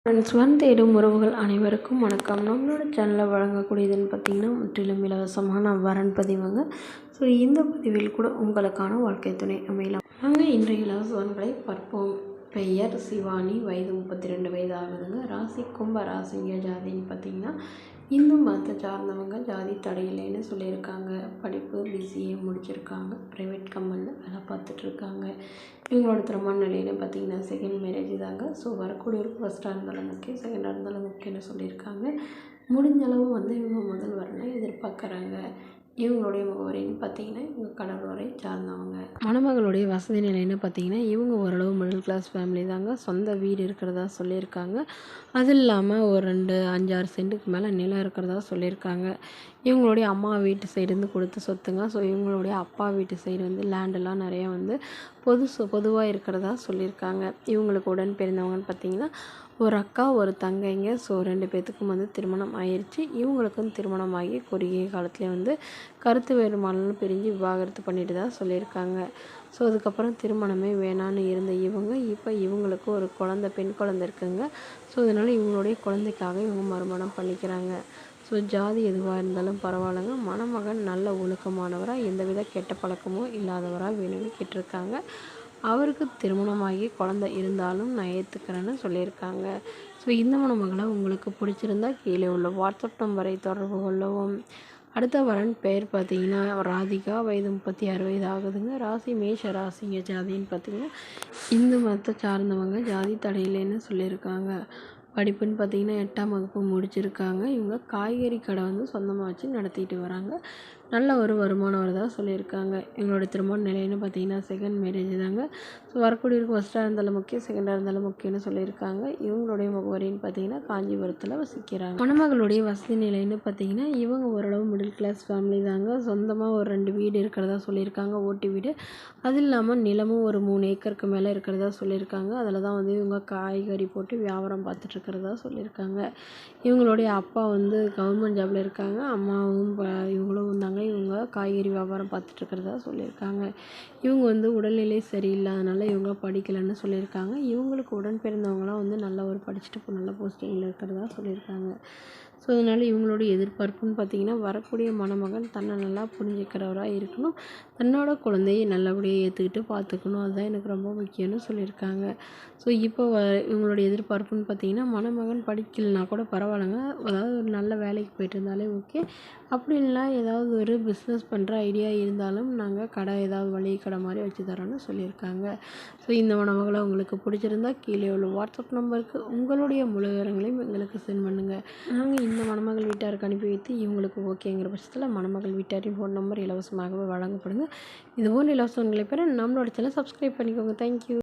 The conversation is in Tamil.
ஃப்ரெண்ட்ஸ், தேடும் உறவுகள் அனைவருக்கும் வணக்கம். நம்மளோட சேனலில் வழங்கக்கூடியதுன்னு பார்த்திங்கன்னா முற்றிலும் இலவசமான வரன் பதிவுங்க. ஸோ இந்த பதிவில் கூட உங்களுக்கான வாழ்க்கை துணை அமையலாம். நாங்கள் இன்றைய இலவசவன்களை பார்ப்போம். பெயர் சிவானி, வயது 32 வயது ஆகுதுங்க. ராசி கும்ப ராசிங்க. ஜாதின்னு பார்த்திங்கன்னா இந்து மதத்தை சார்ந்தவங்க. ஜாதி தடையில்லைன்னு சொல்லியிருக்காங்க. படிப்பு பிசிஏ முடிச்சிருக்காங்க. ப்ரைவேட் கம்பெனியில் வேலை பார்த்துட்ருக்காங்க. இவங்களோட திருமண நிலைன்னு பார்த்திங்கன்னா செகண்ட் மேரேஜ் தாங்க. ஸோ வரக்கூடியவருக்கு ஃபஸ்ட்டாக இருந்தாலும் முக்கியம், செகண்டாக இருந்தாலும் முக்கியம்னு சொல்லியிருக்காங்க. முடிஞ்ச அளவு இவங்க முதல் வரனை எதிர்பார்க்குறாங்க. இவங்களுடைய முகவரின்னு பார்த்திங்கன்னா இவங்க கடலூரை சார்ந்தவங்க. மணமகளுடைய வசதி நிலைன்னு பார்த்திங்கன்னா இவங்க ஓரளவு மிடில் கிளாஸ் ஃபேமிலி தாங்க. சொந்த வீடு இருக்கிறதா சொல்லியிருக்காங்க. அது இல்லாமல் ஒரு 5-6 சென்ட்டுக்கு மேலே நிலம் இருக்கிறதா சொல்லியிருக்காங்க. இவங்களுடைய அம்மா வீட்டு சைடு கொடுத்த சொத்துங்க. ஸோ இவங்களுடைய அப்பா வீட்டு சைடு லேண்டெல்லாம் நிறையா பொதுவாக இருக்கிறதா சொல்லியிருக்காங்க. இவங்களுக்கு உடன் பிறந்தவங்கன்னு பார்த்திங்கன்னா ஒரு அக்கா ஒரு தங்கைங்க. ஸோ 2 பேர்த்துக்கும் திருமணம் ஆயிடுச்சு. இவங்களுக்கும் திருமணம் ஆகி குறுகிய காலத்துலேயே கருத்து வேறுபாடுன்னு பிரிஞ்சு விவாகரத்து பண்ணிட்டு தான் சொல்லியிருக்காங்க. ஸோ அதுக்கப்புறம் திருமணமே வேணான்னு இருந்த இவங்க இப்போ இவங்களுக்கு ஒரு பெண் குழந்தை இருக்குங்க. ஸோ அதனால் இவங்களுடைய குழந்தைக்காக இவங்க மறுமணம் பண்ணிக்கிறாங்க. ஸோ ஜாதி எதுவாக இருந்தாலும் பரவாயில்லைங்க. மணமகன் நல்ல ஒழுக்கமானவராக, எந்தவித கெட்ட பழக்கமும் இல்லாதவராக வேணும்னு கேட்டிருக்காங்க. அவருக்கு திருமணமாகி குழந்தை இருந்தாலும் நான் ஏற்றுக்கிறேன்னு சொல்லியிருக்காங்க. ஸோ இந்த மணமகளை உங்களுக்கு பிடிச்சிருந்தா கீழே உள்ள வாட்ஸ்அப் நம்பரை தொடர்பு கொள்ளவும். அடுத்த வரன் பெயர் பார்த்திங்கன்னா ராதிகா, வயது 36 வயது ஆகுதுங்க. ராசி மேஷ ராசிங்க. ஜாதின்னு பார்த்திங்கன்னா இந்து மதத்தை சார்ந்தவங்க. ஜாதி தடையில்லைன்னு சொல்லியிருக்காங்க. படிப்புன்னு பார்த்திங்கன்னா 8ஆம் வகுப்பு முடிச்சிருக்காங்க. இவங்க காய்கறி கடை சொந்தமாக வச்சு நடத்திட்டு வராங்க. நல்ல ஒரு வருமானம் வரதாக சொல்லியிருக்காங்க. எங்களோட திருமண நிலைன்னு பார்த்திங்கன்னா செகண்ட் மேரேஜ் தாங்க. ஸோ வரக்கூடியவருக்கு ஃபஸ்ட்டாக இருந்தாலும் முக்கியம், செகண்டாக இருந்தாலும் முக்கியம்னு சொல்லியிருக்காங்க. இவங்களுடைய முகவரின்னு பார்த்திங்கன்னா காஞ்சிபுரத்தில் வசிக்கிறாங்க. மணமகளுடைய வசதி நிலைன்னு பார்த்திங்கன்னா இவங்க ஓரளவு மிடில் கிளாஸ் ஃபேமிலி தாங்க. சொந்தமாக ஒரு 2 வீடு இருக்கிறதா சொல்லியிருக்காங்க, ஓட்டு வீடு. அது இல்லாமல் நிலமும் ஒரு 3 ஏக்கருக்கு மேலே இருக்கிறதா சொல்லியிருக்காங்க. அதில் தான் இவங்க காய்கறி போட்டு வியாபாரம் பார்த்துட்ருக்கிறதா சொல்லியிருக்காங்க. இவங்களுடைய அப்பா கவர்மெண்ட் ஜாபில் இருக்காங்க. அம்மாவும் இவங்களும் தாங்க. இவங்க காய்கறி வியாபாரம் பார்த்துட்ருக்கிறதா சொல்லியிருக்காங்க. இவங்க உடல்நிலை சரியில்லாதனால இவங்க படிக்கலைன்னு சொல்லியிருக்காங்க. இவங்களுக்கு உடன் பிறந்தவங்களாம் நல்லா ஒரு படிச்சுட்டு நல்ல போஸ்டிங்கில் இருக்கிறதா சொல்லியிருக்காங்க. ஸோ அதனால் இவங்களுடைய எதிர்பார்ப்புன்னு பார்த்திங்கன்னா வரக்கூடிய மணமகன் தன்னை நல்லா புரிஞ்சுக்கிறவராக இருக்கணும், தன்னோட குழந்தையை நல்லபடியாக ஏற்றுக்கிட்டு பார்த்துக்கணும், அதுதான் எனக்கு ரொம்ப முக்கியம்னு சொல்லியிருக்காங்க. ஸோ இப்போ இவங்களுடைய எதிர்பார்ப்புன்னு பார்த்திங்கன்னா மணமகன் படிக்கலைன்னா கூட பரவாயில்லைங்க, அதாவது ஒரு நல்ல வேலைக்கு போயிட்டு இருந்தாலே ஓகே. அப்படி இல்லைனா ஏதாவது ஒரு பிஸ்னஸ் பண்ணுற ஐடியா இருந்தாலும் நாங்கள் கடை ஏதாவது மளிகை கடை மாதிரி வச்சு தரோன்னு சொல்லியிருக்காங்க. ஸோ இந்த மணமகளை உங்களுக்கு பிடிச்சிருந்தா கீழே உள்ள வாட்ஸ்அப் நம்பருக்கு உங்களுடைய முழு விவரங்களையும் எங்களுக்கு சென்ட் பண்ணுங்கள். நாங்கள் இந்த மணமகள் வீட்டாருக்கு அனுப்பி வைத்து இவங்களுக்கு ஓகேங்கிற பட்சத்தில் மணமகள் வீட்டாரின் ஃபோன் நம்பர் இலவசமாகவே வழங்கப்படுங்க. இதுபோல் இலவசங்களை பெற நம்மளோட சேனலை சப்ஸ்கிரைப் பண்ணிக்கோங்க. தேங்க்யூ.